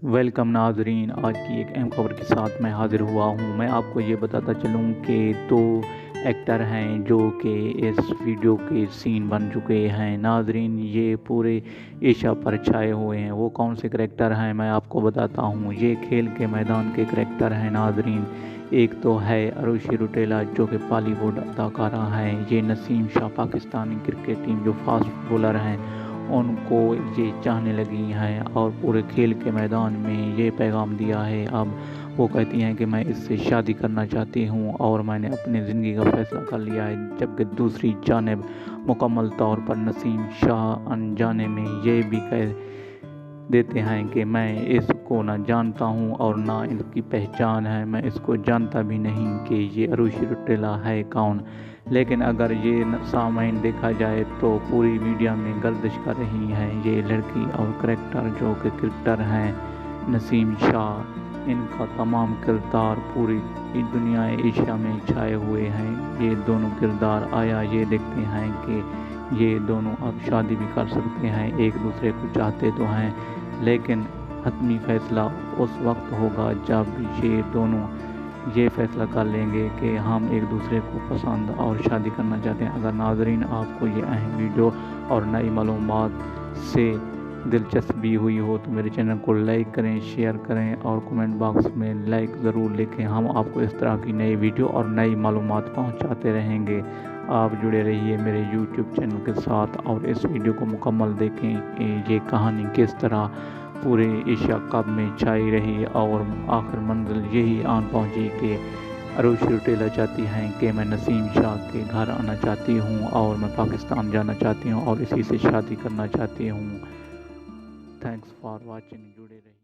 Welcome ناظرین، آج کی ایک اہم خبر کے ساتھ میں حاضر ہوا ہوں۔ میں آپ کو یہ بتاتا چلوں کہ دو ایکٹر ہیں جو کہ اس ویڈیو کے سین بن چکے ہیں۔ ناظرین، یہ پورے ایشیا پر چھائے ہوئے ہیں۔ وہ کون سے کریکٹر ہیں میں آپ کو بتاتا ہوں۔ یہ کھیل کے میدان کے کریکٹر ہیں ناظرین۔ ایک تو ہے اروشی روٹیلا جو کہ بالی ووڈ اداکارہ ہیں۔ یہ نسیم شاہ پاکستانی کرکٹ ٹیم جو فاسٹ بولر ہیں ان کو یہ چاہنے لگی ہیں اور پورے کھیل کے میدان میں یہ پیغام دیا ہے۔ اب وہ کہتی ہیں کہ میں اس سے شادی کرنا چاہتی ہوں اور میں نے اپنی زندگی کا فیصلہ کر لیا ہے، جبکہ دوسری جانب مکمل طور پر نسیم شاہ انجانے میں یہ بھی کہہ دیتے ہیں کہ میں اس کو نہ جانتا ہوں اور نہ اس کی پہچان ہے، میں اس کو جانتا بھی نہیں کہ یہ اروشی روٹیلا ہے کون۔ لیکن اگر یہ سامعین دیکھا جائے تو پوری میڈیا میں گردش کر رہی ہے یہ لڑکی اور کریکٹر جو کہ کرکٹر ہیں نسیم شاہ۔ ان کا تمام کردار پوری دنیا ایشیا میں چھائے ہوئے ہیں۔ یہ دونوں کردار آیا یہ دیکھتے ہیں کہ یہ دونوں اب شادی بھی کر سکتے ہیں، ایک دوسرے کو چاہتے تو ہیں، لیکن حتمی فیصلہ اس وقت ہوگا جب یہ دونوں یہ فیصلہ کر لیں گے کہ ہم ایک دوسرے کو پسند اور شادی کرنا چاہتے ہیں۔ اگر ناظرین آپ کو یہ اہم ویڈیو اور نئی معلومات سے دلچسپی ہوئی ہو تو میرے چینل کو لائک کریں، شیئر کریں اور کمنٹ باکس میں لائک ضرور لکھیں۔ ہم آپ کو اس طرح کی نئی ویڈیو اور نئی معلومات پہنچاتے رہیں گے۔ آپ جڑے رہیے میرے یوٹیوب چینل کے ساتھ اور اس ویڈیو کو مکمل دیکھیں کہ یہ کہانی کس طرح پورے ایشیا کپ میں چھائی رہی اور آخر منزل یہی آن پہنچی کہ اروشی روٹیلا چاہتی ہیں کہ میں نسیم شاہ کے گھر آنا چاہتی ہوں اور میں پاکستان جانا چاہتی ہوں اور اسی سے شادی کرنا چاہتی ہوں۔ تھینکس فار واچنگ، جڑے رہیے۔